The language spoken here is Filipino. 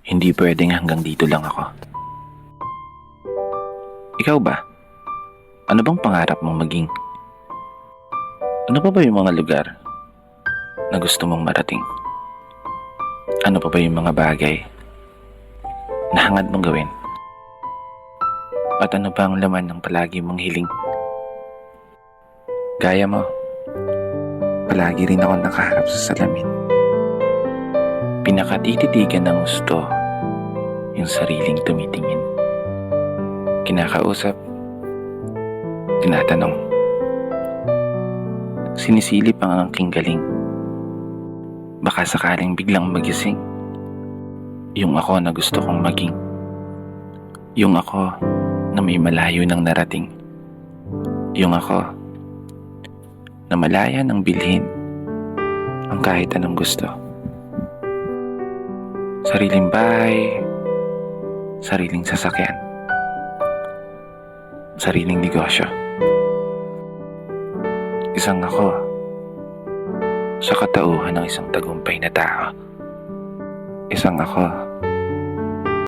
Hindi pwedeng hanggang dito lang ako. Ikaw ba? Ano bang pangarap mong maging? Ano pa ba yung mga lugar na gusto mong marating? Ano pa ba yung mga bagay na hangad mong gawin? At ano ba ang laman ng palagi mong hiling? Gaya mo, palagi rin ako nakaharap sa salamin. Pinakatititigan ng gusto yung sariling tumitingin. Kinakausap, tinatanong. Sinisilip ang aking galing. Baka sakaling biglang magising yung ako na gusto kong maging. Yung ako na may malayo ng narating. Yung ako na malaya ng bilhin ang kahit anong gusto. Sariling bahay, sariling sasakyan, sariling negosyo. Isang ako sa katauhan ng isang tagumpay na tao. Isang ako